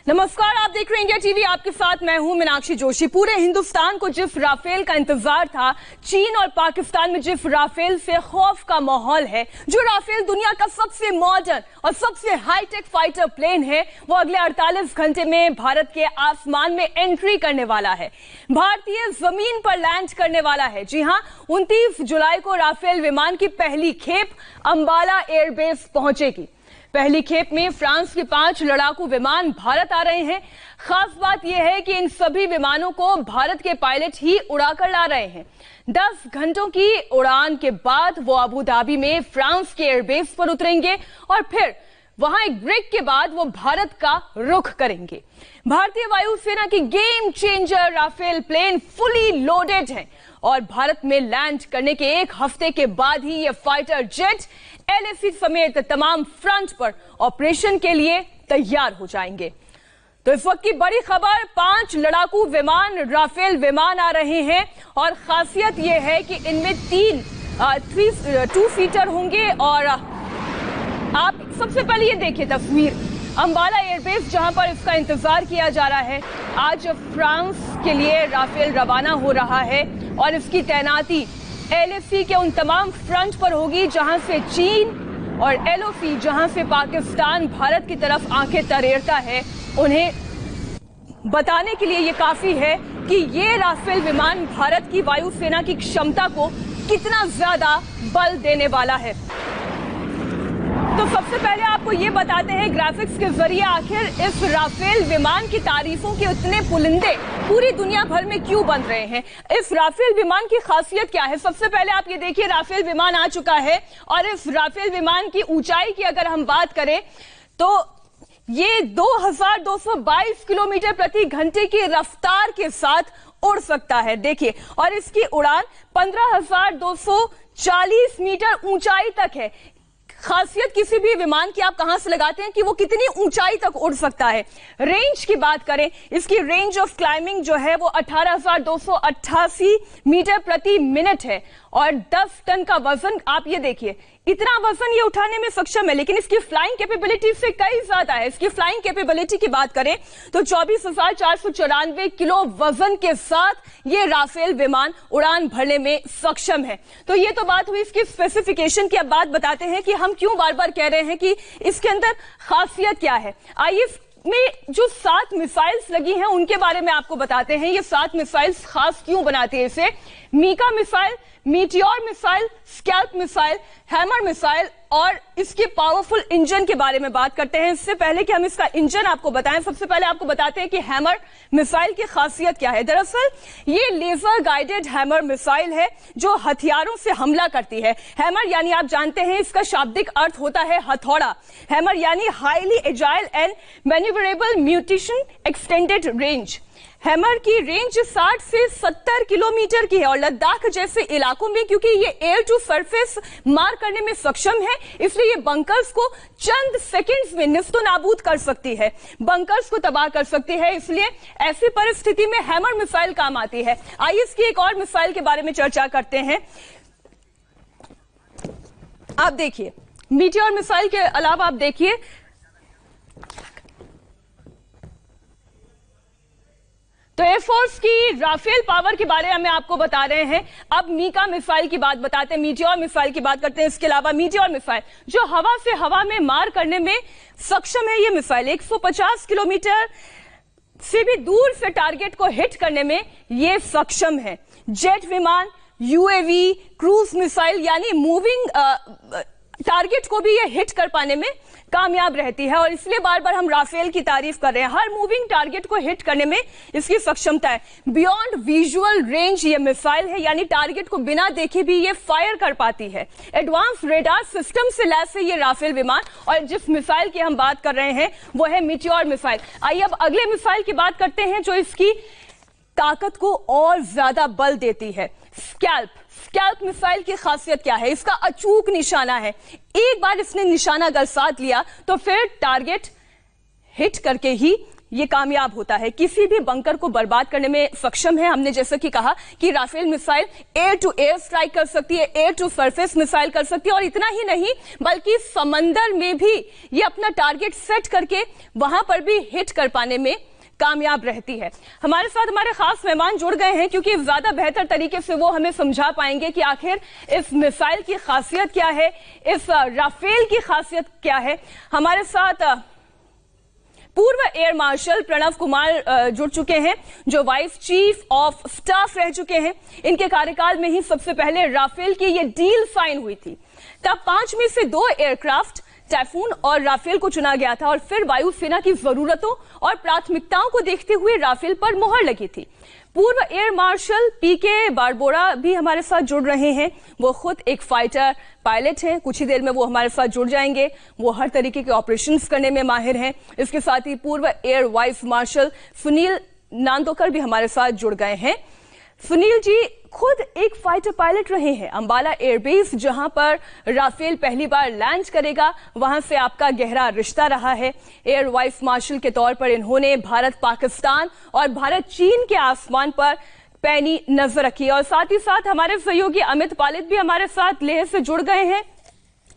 नमस्कार, आप देख रहे हैं इंडिया टीवी। आपके साथ मैं हूं मीनाक्षी जोशी। पूरे हिंदुस्तान को जिस राफेल का इंतजार था, चीन और पाकिस्तान में जिस राफेल से खौफ का माहौल है, जो राफेल दुनिया का सबसे मॉडर्न और सबसे हाईटेक फाइटर प्लेन है, वो अगले 48 घंटे में भारत के आसमान में एंट्री करने वाला है, भारतीय जमीन पर लैंड करने वाला है। जी हां, 29 जुलाई को राफेल विमान की पहली खेप अंबाला एयरबेस पहुंचेगी। पहली खेप में फ्रांस के 5 लड़ाकू विमान भारत आ रहे हैं। खास बात यह है कि इन सभी विमानों को भारत के पायलट ही उड़ाकर ला रहे हैं। 10 घंटों की उड़ान के बाद वो अबू धाबी में फ्रांस के एयरबेस पर उतरेंगे और फिर वहां एक ब्रेक के बाद वो भारत का रुख करेंगे। भारतीय वायुसेना की game changer Rafale plane fully loaded है और भारत में लैंड करने के एक हफ्ते के बाद ही ये फाइटर जेट LAC समेत तमाम फ्रंट पर ऑपरेशन के लिए तैयार हो जाएंगे। तो इस वक्त की बड़ी खबर, 5 लड़ाकू विमान राफेल विमान आ रहे हैं और खासियत यह है कि इनमें 2 सीटर होंगे। और आप सबसे पहले ये देखिए तस्वीर, अंबाला एयरबेस जहां पर इसका इंतजार किया जा रहा है। आज फ्रांस के लिए राफेल रवाना हो रहा है और इसकी तैनाती LAC के उन तमाम फ्रंट पर होगी जहां से चीन और LOC, जहां से पाकिस्तान भारत की तरफ आंखें तरेरता है। उन्हें बताने के लिए ये काफी है कि ये राफेल विमान भारत की वायुसेना की क्षमता को कितना ज्यादा बल देने वाला है। तो सबसे पहले आपको ये बताते हैं ग्राफिक्स के जरिए आखिर इस राफेल विमान की तारीफों के उतने पुलिंदे पूरी दुनिया भर में क्यों बन रहे हैं। इस राफेल विमान की खासियत क्या है? सबसे पहले आप ये देखिए, राफेल विमान आ चुका है और इस राफेल विमान की ऊंचाई की अगर हम बात करें तो ये 2222 किलोमीटर प्रति घंटे की रफ्तार के साथ उड़ सकता है। देखिए, और इसकी उड़ान 15,240 मीटर ऊंचाई तक है। खासियत किसी भी विमान की आप कहां से लगाते हैं कि वो कितनी ऊंचाई तक उड़ सकता है। रेंज की बात करें, इसकी रेंज ऑफ क्लाइंबिंग जो है वो 18,288 मीटर प्रति मिनट है और 10 टन का वजन, आप ये देखिए, इतना वजन ये उठाने में सक्षम है। लेकिन इसकी फ्लाइंग कैपेबिलिटी से कई ज्यादा है। इसकी फ्लाइंग कैपेबिलिटी की बात करें तो 24,494 किलो वजन के साथ ये राफेल विमान उड़ान भरने में सक्षम है। तो ये तो बात हुई इसकी स्पेसिफिकेशन की। अब बात बताते हैं कि हम क्यों बार बार कह रहे हैं कि इसके अंदर खासियत क्या है। आइए में जो 7 मिसाइल्स लगी हैं उनके बारे में आपको बताते हैं। ये 7 मिसाइल्स खास क्यों बनाते हैं इसे। Mica missile, Meteor missile, Scalp missile, Hammer missile और इसके पावरफुल इंजन के बारे में बात करते हैं। इससे पहले कि हम इसका इंजन आपको बताएं, सबसे पहले आपको बताते हैं कि हैमर मिसाइल की खासियत क्या है। दरअसल ये लेजर गाइडेड हैमर मिसाइल है जो हथियारों से हमला करती है। हैमर यानी आप जानते हैं इसका शाब्दिक अर्थ होता है हथौड़ा। हैमर यानी highly agile and manoeuvrable mutation extended range. Hammer की रेंज 60 से 70 किलोमीटर की है और लद्दाख जैसे इलाकों में क्योंकि ये एयर टू सरफेस मार करने में सक्षम है, इसलिए ये बंकर्स को चंद सेकंड्स में निस्तो नाबूद कर सकती है, बंकर्स को तबाह कर सकती है। इसलिए ऐसी परिस्थिति में हैमर मिसाइल काम आती है। आइए इसकी एक और मिसाइल के बारे में चर्चा करते हैं। आप देखिए, मीटियोर मिसाइल के अलावा आप देखिए, तो एयरफोर्स की राफेल पावर के बारे में आपको बता रहे हैं। अब मीका मिसाइल की बात बताते हैं, मीटियोर मिसाइल की बात करते हैं। इसके अलावा मीटियोर मिसाइल जो हवा से हवा में मार करने में सक्षम है। ये मिसाइल 150 किलोमीटर से भी दूर से टारगेट को हिट करने में ये सक्षम है। जेट विमान, UAV, क्रूज मिसाइल यानी मूविंग टारगेट को भी ये हिट कर पाने में कामयाब रहती है और इसलिए बार बार हम राफेल की तारीफ कर रहे हैं। हर मूविंग टारगेट को हिट करने में इसकी सक्षमता है। बियॉन्ड विजुअल रेंज ये मिसाइल है, यानी टारगेट को बिना देखे भी ये फायर कर पाती है। एडवांस रेडार सिस्टम से लैस है ये राफेल विमान और जिस मिसाइल की हम बात कर रहे हैं वो है मीटियोर मिसाइल। आइए अब अगले मिसाइल की बात करते हैं जो इसकी ताकत को और ज्यादा बल देती है। स्कैल्प मिसाइल की खासियत क्या है? इसका अचूक निशाना है। एक बार इसने निशाना अगर साध लिया तो फिर टारगेट हिट करके ही ये कामयाब होता है, किसी भी बंकर को बर्बाद करने में सक्षम है। हमने जैसे कि कहा कि Rafale missile air to air strike कर सकती है, एयर टू सरफेस मिसाइल कर सकती है, और इतना ही नहीं बल्कि समंदर में भी ये अपना टारगेट सेट करके वहां पर भी हिट कर पाने में कामयाब रहती है। हमारे साथ हमारे खास मेहमान जुड़ गए हैं, क्योंकि ज्यादा बेहतर तरीके से वो हमें समझा पाएंगे कि आखिर इस मिसाइल की खासियत क्या है, इस राफेल की खासियत क्या है। हमारे साथ पूर्व एयर मार्शल प्रणव कुमार जुड़ चुके हैं, जो वाइस चीफ ऑफ स्टाफ रह चुके हैं। इनके कार्यकाल में ही सबसे पहले राफेल की ये डील साइन हुई थी। तब 5 में से 2 एयरक्राफ्ट टाइफून और राफेल को चुना गया था, और फिर वायुसेना की जरूरतों और प्राथमिकताओं को देखते हुए राफेल पर मोहर लगी थी। पूर्व एयर मार्शल पीके बारबोरा भी हमारे साथ जुड़ रहे हैं। वो खुद एक फाइटर पायलट हैं, कुछ ही देर में वो हमारे साथ जुड़ जाएंगे। वो हर तरीके के ऑपरेशंस करने में माहिर हैं। इसके साथ ही पूर्व एयर वाइस मार्शल सुनील नांदोकर भी हमारे साथ जुड़ गए हैं। सुनील जी खुद एक फाइटर पायलट रहे हैं। अंबाला एयरबेस जहां पर राफेल पहली बार लैंड करेगा, वहां से आपका गहरा रिश्ता रहा है। एयर वाइस मार्शल के तौर पर इन्होंने भारत पाकिस्तान और भारत चीन के आसमान पर पैनी नजर रखी, और साथ ही साथ हमारे सहयोगी अमित पालित भी हमारे साथ लेह से जुड़ गए हैं।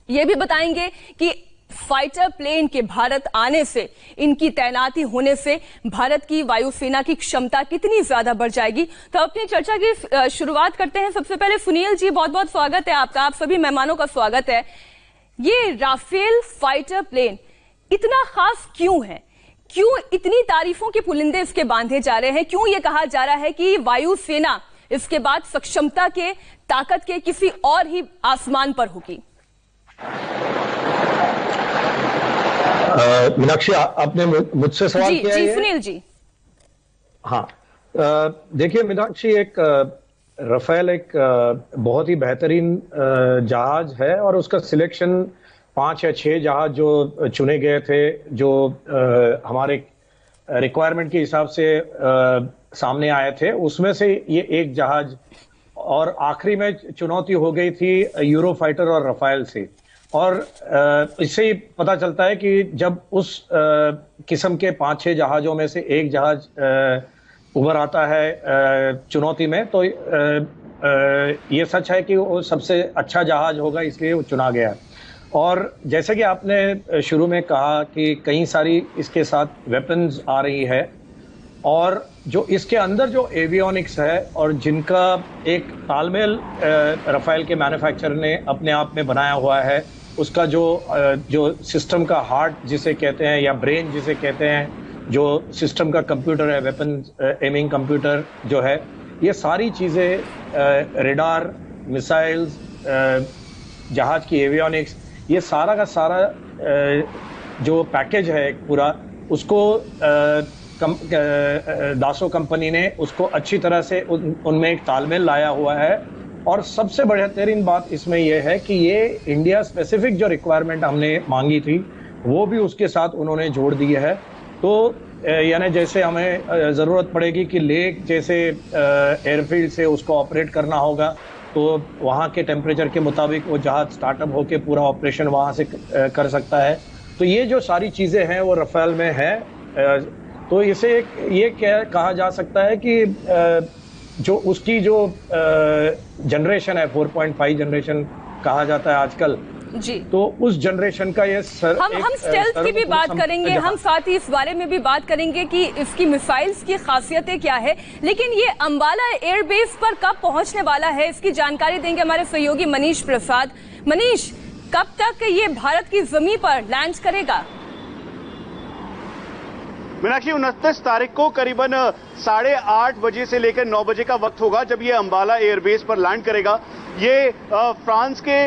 ये भी बताएंगे कि फाइटर प्लेन के भारत आने से, इनकी तैनाती होने से भारत की वायुसेना की क्षमता कितनी ज्यादा बढ़ जाएगी। तो अपनी चर्चा की शुरुआत करते हैं। सबसे पहले सुनील जी, बहुत बहुत स्वागत है आपका, आप सभी मेहमानों का स्वागत है। ये राफेल फाइटर प्लेन इतना खास क्यों है? क्यों इतनी तारीफों के पुलिंदे इसके बांधे जा रहे हैं? क्यों ये कहा जा रहा है कि वायुसेना इसके बाद सक्षमता के, ताकत के किसी और ही आसमान पर होगी? मीनाक्षी, आपने मुझसे सवाल किया है? जी सुनील जी। हाँ, देखिए मीनाक्षी, एक राफेल एक बहुत ही बेहतरीन जहाज है, और उसका सिलेक्शन 5 या 6 जहाज जो चुने गए थे, जो हमारे रिक्वायरमेंट के हिसाब से सामने आए थे, उसमें से ये एक जहाज, और आखिरी में चुनौती हो गई थी यूरो फाइटर और राफेल से। और इससे ही पता चलता है कि जब उस किस्म के 5-6 जहाजों में से एक जहाज उभर आता है चुनौती में, तो ये सच है कि वो सबसे अच्छा जहाज होगा, इसलिए वो चुना गया। और जैसे कि आपने शुरू में कहा कि कई सारी इसके साथ वेपन्स आ रही है, और जो इसके अंदर जो एवियोनिक्स है और जिनका एक तालमेल राफेल के मैन्युफैक्चरर ने अपने आप में बनाया हुआ है, उसका जो सिस्टम का हार्ट जिसे कहते हैं, या ब्रेन जिसे कहते हैं, जो सिस्टम का कंप्यूटर है, वेपन एमिंग कंप्यूटर जो है, ये सारी चीज़ें, रेडार, मिसाइल्स, जहाज की एवियोनिक्स, ये सारा का सारा जो पैकेज है पूरा, उसको दासो कंपनी ने उसको अच्छी तरह से उनमें एक तालमेल लाया हुआ है। और सबसे बेहतरीन बात इसमें यह है कि ये इंडिया स्पेसिफिक जो रिक्वायरमेंट हमने मांगी थी, वो भी उसके साथ उन्होंने जोड़ दी है। तो यानी जैसे हमें ज़रूरत पड़ेगी कि लेह जैसे एयरफील्ड से उसको ऑपरेट करना होगा, तो वहाँ के टेम्परेचर के मुताबिक वो जहाज स्टार्टअप होके पूरा ऑपरेशन वहाँ से कर सकता है। तो ये जो सारी चीज़ें हैं वो राफेल में है। तो इसे ये क्या कहा जा सकता है कि जो उसकी जो जनरेशन है, 4.5 जनरेशन कहा जाता है आजकल जी, तो उस जनरेशन का ये हम स्टेल्थ की भी बात करेंगे, हम साथ ही इस बारे में भी बात करेंगे कि इसकी मिसाइल्स की खासियतें क्या है। लेकिन ये अंबाला एयरबेस पर कब पहुंचने वाला है, इसकी जानकारी देंगे हमारे सहयोगी मनीष प्रसाद। मनीष, कब तक ये भारत की जमीन पर लैंड करेगा? मीनाक्षी, 29 तारीख को करीबन 8:30 बजे से लेकर 9 बजे का वक्त होगा जब ये अंबाला एयरबेस पर लैंड करेगा। ये फ्रांस के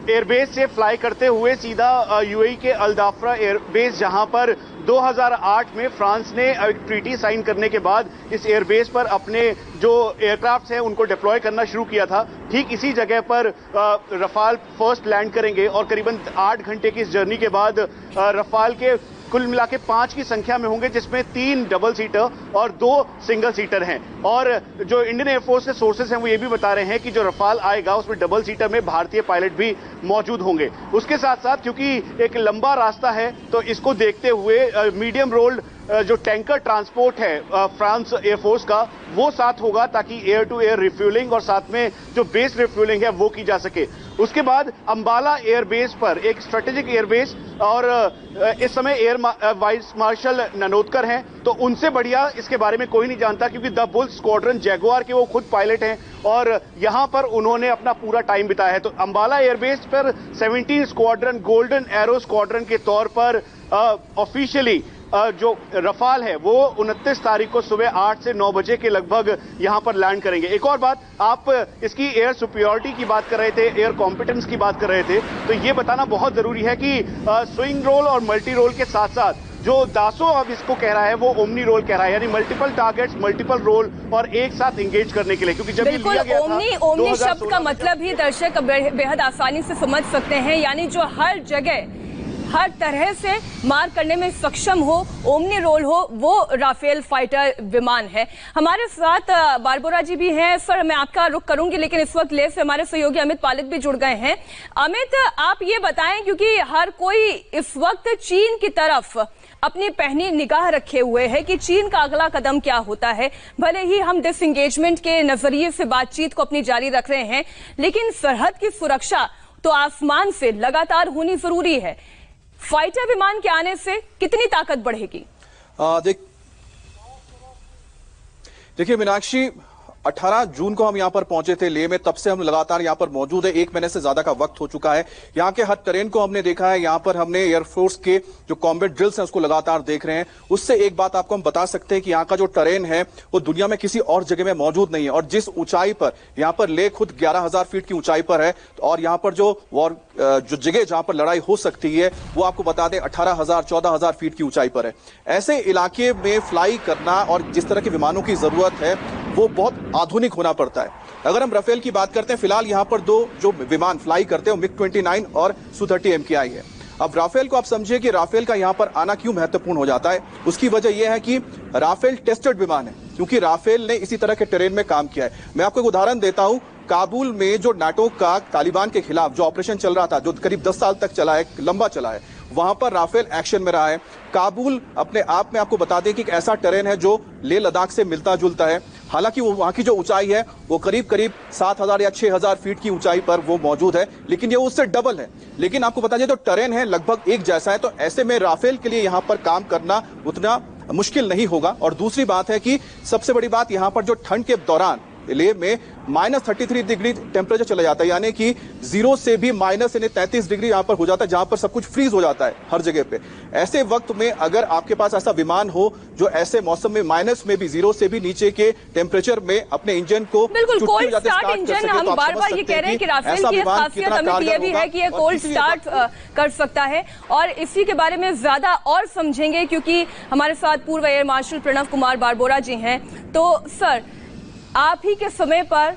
एयरबेस से फ्लाई करते हुए सीधा यूएई के अल्दाफ्रा एयरबेस, जहां पर 2008 में फ्रांस ने एक ट्रीटी साइन करने के बाद इस एयरबेस पर अपने जो एयरक्राफ्ट हैं उनको डिप्लॉय करना शुरू किया था, ठीक इसी जगह पर राफेल फर्स्ट लैंड करेंगे। और करीबन 8 घंटे की इस जर्नी के बाद राफेल के कुल मिला के 5 की संख्या में होंगे, जिसमें 3 डबल सीटर और 2 सिंगल सीटर हैं। और जो इंडियन एयरफोर्स के सोर्सेस हैं वो ये भी बता रहे हैं कि जो राफेल आएगा उसमें डबल सीटर में भारतीय पायलट भी मौजूद होंगे। उसके साथ साथ क्योंकि एक लंबा रास्ता है तो इसको देखते हुए मीडियम रोल्ड जो टैंकर ट्रांसपोर्ट है फ्रांस एयरफोर्स का, वो साथ होगा ताकि एयर टू एयर रिफ्यूलिंग और साथ में जो बेस रिफ्यूलिंग है वो की जा सके। उसके बाद अंबाला एयरबेस पर एक स्ट्रेटेजिक एयरबेस, और इस समय एयर वाइस मार्शल ननोदकर हैं, तो उनसे बढ़िया इसके बारे में कोई नहीं जानता, क्योंकि द बुल स्क्वाड्रन जैगुआर के वो खुद पायलट हैं और यहां पर उन्होंने अपना पूरा टाइम बिताया है। तो अंबाला एयरबेस पर 17 स्क्वाड्रन गोल्डन एरो स्क्वाड्रन के तौर पर ऑफिशियली जो रफाल है वो 29 तारीख को सुबह 8 से 9 बजे के लगभग यहां पर लैंड करेंगे। एक और बात, आप इसकी एयर सुपीरियरिटी की बात कर रहे थे, एयर कॉम्पिटेंस की बात कर रहे थे, तो ये बताना बहुत जरूरी है कि स्विंग रोल और मल्टी रोल के साथ साथ जो दासो अब इसको कह रहा है वो ओमनी रोल कह रहा है, यानी मल्टीपल टारगेट्स, मल्टीपल रोल और एक साथ एंगेज करने के लिए, क्योंकि जब बिल्कुल ओमनी शब्द का मतलब ही दर्शक बेहद आसानी से समझ सकते हैं, यानी जो हर जगह हर तरह से मार करने में सक्षम हो, ओमनी रोल हो, वो राफेल फाइटर विमान है। हमारे साथ बारबोरा जी भी हैं। सर, मैं आपका रुख करूंगी, लेकिन इस वक्त लेह से हमारे सहयोगी अमित पालित भी जुड़ गए हैं। अमित, आप ये बताएं, क्योंकि हर कोई इस वक्त चीन की तरफ अपनी पहनी निगाह रखे हुए है कि चीन का अगला कदम क्या होता है। भले ही हम डिसएंगेजमेंट के नजरिए से बातचीत को अपनी जारी रख रहे हैं, लेकिन सरहद की सुरक्षा तो आसमान से लगातार होनी जरूरी है। फाइटर विमान के आने से कितनी ताकत बढ़ेगी? देखिए मीनाक्षी, 18 जून को हम यहां पर पहुंचे थे लेह में, तब से हम लगातार यहां पर मौजूद है। 1 महीने से ज्यादा का वक्त हो चुका है। यहां के हर टेरेन को हमने देखा है। यहां पर हमने एयरफोर्स के जो कॉम्बैट ड्रिल्स हैं उसको लगातार देख रहे हैं। उससे एक बात आपको हम बता सकते हैं कि यहां का जो टेरेन है वो दुनिया में किसी और जगह में मौजूद नहीं है। और जिस ऊंचाई पर यहां पर लेह खुद 11,000 फीट की ऊंचाई पर है, और यहां पर जो जगह जहां पर लड़ाई हो सकती है वो आपको बता दें 18,000 14,000 फीट की ऊंचाई पर है। ऐसे इलाके में फ्लाई करना और जिस तरह के विमानों की जरूरत है वो बहुत आधुनिक होना पड़ता है। अगर हम राफेल की बात करते हैं, फिलहाल यहां पर 2 जो विमान फ्लाई करते हैं वो मिग-29 और Su-30 MKI है। अब राफेल को आप समझिए कि राफेल का यहां पर आना क्यों महत्वपूर्ण हो जाता है। उसकी वजह यह है कि राफेल टेस्टेड विमान है, क्योंकि राफेल ने इसी तरह के टेरेन में काम किया है। मैं आपको एक उदाहरण देता हूं। काबुल में जो नाटो का तालिबान के खिलाफ जो ऑपरेशन चल रहा था, जो करीब 10 साल तक चला है, लंबा चला है, वहां पर राफेल एक्शन में रहा है। काबुल अपने आप में आपको बता दें कि एक ऐसा टेरेन है जो लेह लद्दाख से मिलता जुलता है। हालांकि वो वहां की जो ऊंचाई है वो करीब 7,000 या 6,000 फीट की ऊंचाई पर वो मौजूद है, लेकिन ये उससे डबल है। लेकिन आपको बता दें तो टेरेन है लगभग एक जैसा है, तो ऐसे में राफेल के लिए यहां पर काम करना उतना मुश्किल नहीं होगा। और दूसरी बात है कि सबसे बड़ी बात, यहां पर जो ठंड के दौरान लेह में -33 डिग्री टेम्परेचर चला जाता है, यानी कि 0 से भी -33 डिग्री यहां पर हो जाता है, जहां पर सब कुछ फ्रीज हो जाता है हर जगह पे। ऐसे वक्त में अगर आपके पास ऐसा विमान हो जो ऐसे मौसम में माइनस में भी 0 से भी नीचे के टेम्परेचर में अपने इंजन को बिल्कुल कोल्ड स्टार्ट इंजन, हम बार बार ये कह रहे हैं कि राफेल की खासियत अमित ये भी है कि ये कोल्ड स्टार्ट कर सकता है। और इसी के बारे में ज्यादा और समझेंगे क्योंकि हमारे साथ पूर्व एयर मार्शल प्रणव कुमार बारबोरा जी हैं। तो सर, आप ही के समय पर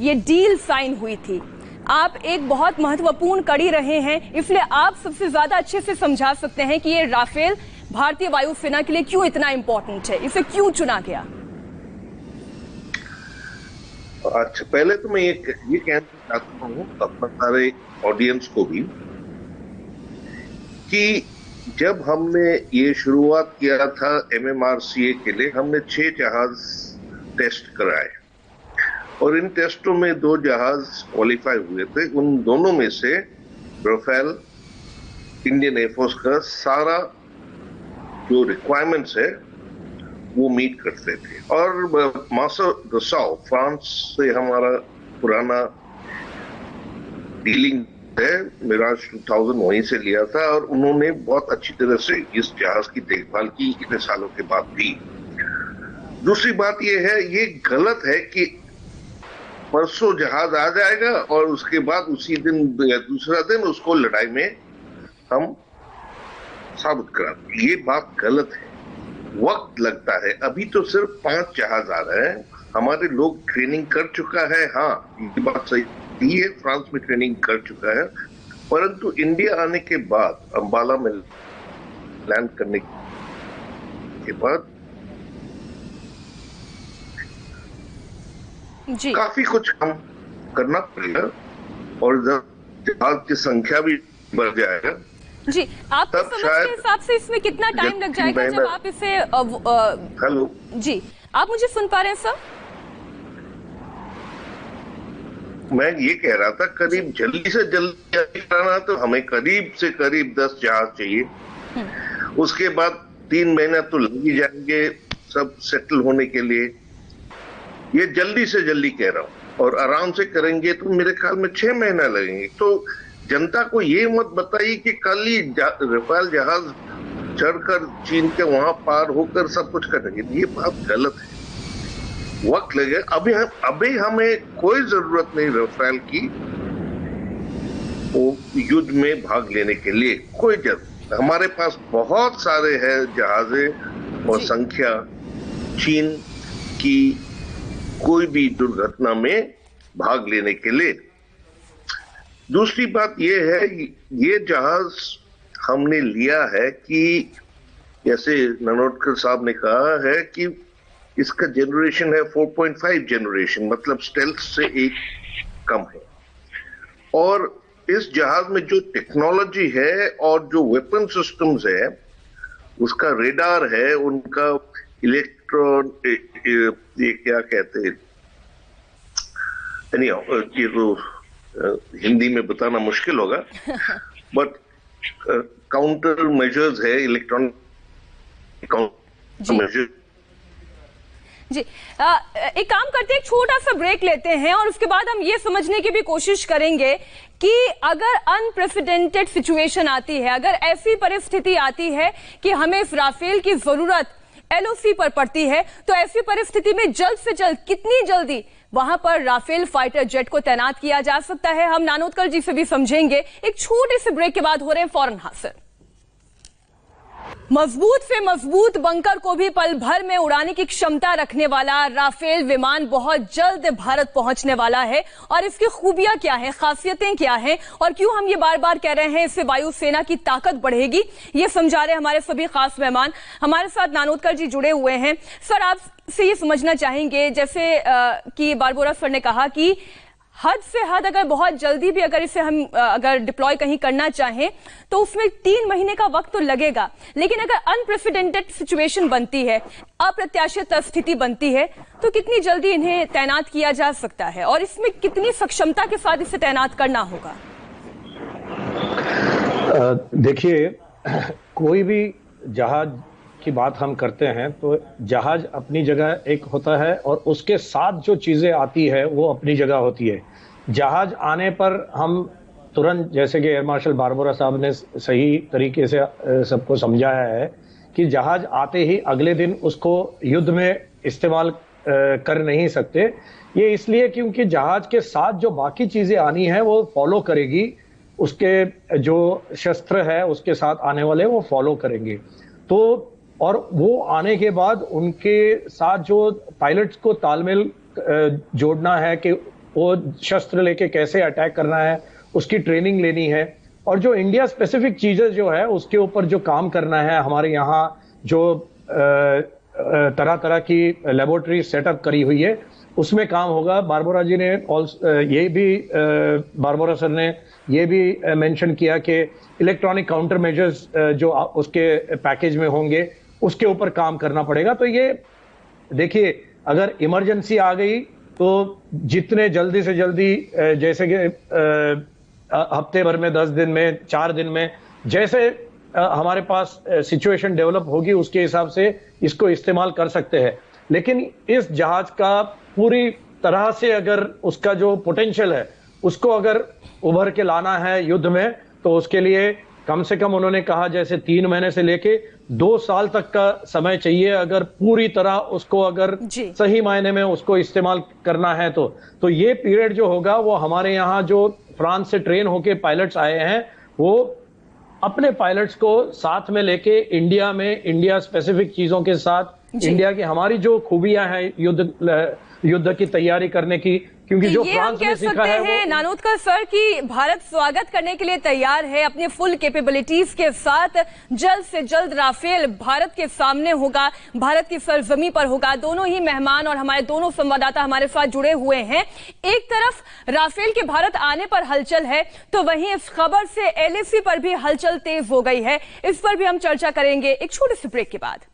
ये डील साइन हुई थी, आप एक बहुत महत्वपूर्ण कड़ी रहे हैं, इसलिए आप सबसे ज्यादा अच्छे से समझा सकते हैं कि ये राफेल भारतीय वायुसेना के लिए क्यों इतना इंपॉर्टेंट है, इसे क्यों चुना गया। अच्छा, पहले तो मैं ये कहना चाहता हूँ अपना सारे ऑडियंस को भी कि जब हमने ये शुरुआत किया था MMRCA के लिए, हमने 6 जहाज टेस्ट कराए और इन टेस्टों में 2 जहाज क्वालिफाई हुए थे। उन दोनों में से राफेल इंडियन एयरफोर्स का सारा जो रिक्वायरमेंट्स है वो मीट करते थे। और मार्शल दसाउ फ्रांस से हमारा पुराना डीलिंग है, मिराज 2000 वहीं से लिया था और उन्होंने बहुत अच्छी तरह से इस जहाज की देखभाल की इतने सालों के बाद भी। दूसरी बात यह है, ये गलत है कि परसों जहाज आ जाएगा और उसके बाद उसी दिन या दूसरा दिन उसको लड़ाई में हम साबित कराते। ये बात गलत है, वक्त लगता है। अभी तो सिर्फ 5 जहाज आ रहे हैं, हमारे लोग ट्रेनिंग कर चुका है। हाँ, ये बात सही है, फ्रांस में ट्रेनिंग कर चुका है, परंतु इंडिया आने के बाद, अंबाला में लैंड करने के बाद जी काफी कुछ काम करना पड़ेगा और जहाज की संख्या भी बढ़ जाएगा। जी, आपकी समझ के हिसाब से इसमें कितना टाइम लग जाएगा जब आप इसे हेलो जी, आप मुझे सुन पा रहे हैं सर? मैं ये कह रहा था करीब जल्दी से जल्दी कराना तो हमें करीब से करीब 10 जहाज चाहिए। उसके बाद 3 महीना तो लग ही जाएंगे सब सेटल होने के लिए। ये जल्दी से जल्दी कह रहा हूं, और आराम से करेंगे तो मेरे ख्याल में 6 महीना लगेंगे। तो जनता को ये मत बताइए कि कल ही रफाल जहाज चढ़कर चीन के वहां पार होकर सब कुछ करेंगे, ये बात गलत है। वक्त लगेगा। अभी हमें कोई जरूरत नहीं रफाल की युद्ध में भाग लेने के लिए, कोई जरूरत। हमारे पास बहुत सारे हैं जहाजे और संख्या चीन की कोई भी दुर्घटना में भाग लेने के लिए। दूसरी बात यह है, ये जहाज हमने लिया है कि जैसे ननोटकर साहब ने कहा है कि इसका जनरेशन है 4.5 जनरेशन, मतलब स्टेल्थ से एक कम है। और इस जहाज में जो टेक्नोलॉजी है और जो वेपन सिस्टम्स है, उसका रेडार है, उनका इलेक्ट्रॉन, ये क्या कहते हैं, ये तो हिंदी में बताना मुश्किल होगा, बट काउंटर मेजर्स है, इलेक्ट्रॉनिक काउंटर मेजर्स। जी, एक काम करते हैं, एक छोटा सा ब्रेक लेते हैं और उसके बाद हम ये समझने की भी कोशिश करेंगे कि अगर अनप्रेसिडेंटेड सिचुएशन आती है, अगर ऐसी परिस्थिति आती है कि हमें इस राफेल की जरूरत एलओसी पर पड़ती है, तो ऐसी परिस्थिति में जल्द से जल्द, कितनी जल्दी वहां पर राफेल फाइटर जेट को तैनात किया जा सकता है, हम नानोत्कर जी से भी समझेंगे। एक छोटे से ब्रेक के बाद हो रहे हैं फौरन हासिल। मजबूत से मजबूत बंकर को भी पल भर में उड़ाने की क्षमता रखने वाला राफेल विमान बहुत जल्द भारत पहुंचने वाला है। और इसकी खूबियां क्या हैं, खासियतें क्या हैं, और क्यों हम ये बार बार कह रहे हैं इससे वायुसेना की ताकत बढ़ेगी, ये समझा रहे हमारे सभी खास मेहमान। हमारे साथ नानोत्कर जी जुड़े हुए हैं। सर, आपसे ये समझना चाहेंगे, जैसे कि बारबोरा सर ने कहा कि हद से हद अगर बहुत जल्दी भी अगर इसे हम अगर डिप्लॉय कहीं करना चाहें तो उसमें 3 महीने का वक्त तो लगेगा, लेकिन अगर अनप्रेसिडेंटेड सिचुएशन बनती है, अप्रत्याशित स्थिति बनती है, तो कितनी जल्दी इन्हें तैनात किया जा सकता है और इसमें कितनी सक्षमता के साथ इसे तैनात करना होगा? देखिए, कोई भी जहाज की बात हम करते हैं तो जहाज अपनी जगह एक होता है और उसके साथ जो चीजें आती है वो अपनी जगह होती है। जहाज आने पर हम तुरंत, जैसे कि एयर मार्शल बारबोरा साहब ने सही तरीके से सबको समझाया है कि जहाज आते ही अगले दिन उसको युद्ध में इस्तेमाल कर नहीं सकते। ये इसलिए क्योंकि जहाज के साथ जो बाकी चीजें आनी है वो फॉलो करेगी, उसके जो शस्त्र है उसके साथ आने वाले वो फॉलो करेंगे। तो और वो आने के बाद उनके साथ जो पायलट्स को तालमेल जोड़ना है कि वो शस्त्र लेके कैसे अटैक करना है, उसकी ट्रेनिंग लेनी है। और जो इंडिया स्पेसिफिक चीजें जो है उसके ऊपर जो काम करना है, हमारे यहाँ जो तरह तरह की लेबोरेटरी सेटअप करी हुई है उसमें काम होगा। बारबोरा जी ने ये भी बारबोरा सर ने ये भी मेंशन किया कि इलेक्ट्रॉनिक काउंटर मेजर्स जो उसके पैकेज में होंगे उसके ऊपर काम करना पड़ेगा। तो ये देखिए, अगर इमरजेंसी आ गई तो जितने जल्दी से जल्दी, जैसे कि हफ्ते भर में, 10 दिन में, 4 दिन में, जैसे हमारे पास सिचुएशन डेवलप होगी उसके हिसाब से इसको इस्तेमाल कर सकते हैं। लेकिन इस जहाज का पूरी तरह से अगर उसका जो पोटेंशियल है उसको अगर उभर के लाना है युद्ध में, तो उसके लिए कम से कम उन्होंने कहा जैसे 3 महीने से लेके 2 साल तक का समय चाहिए। अगर पूरी तरह उसको अगर सही मायने में उसको इस्तेमाल करना है तो ये पीरियड जो होगा वो हमारे यहाँ जो फ्रांस से ट्रेन होके पायलट्स आए हैं वो अपने पायलट्स को साथ में लेके इंडिया में, इंडिया स्पेसिफिक चीजों के साथ, इंडिया की हमारी जो खूबियां हैं युद्ध की तैयारी करने की, क्योंकि जो ये हम फ्रांस कह ने सीखा सकते है हैं नानोत्कर सर कि भारत स्वागत करने के लिए तैयार है अपने फुल कैपेबिलिटीज के साथ। जल्द से जल्द राफेल भारत के सामने होगा, भारत की सरजमी पर होगा। दोनों ही मेहमान और हमारे दोनों संवाददाता हमारे साथ जुड़े हुए हैं। एक तरफ राफेल के भारत आने पर हलचल है, तो वहीं इस खबर से LAC पर भी हलचल तेज हो गई है। इस पर भी हम चर्चा करेंगे एक छोटे से ब्रेक के बाद।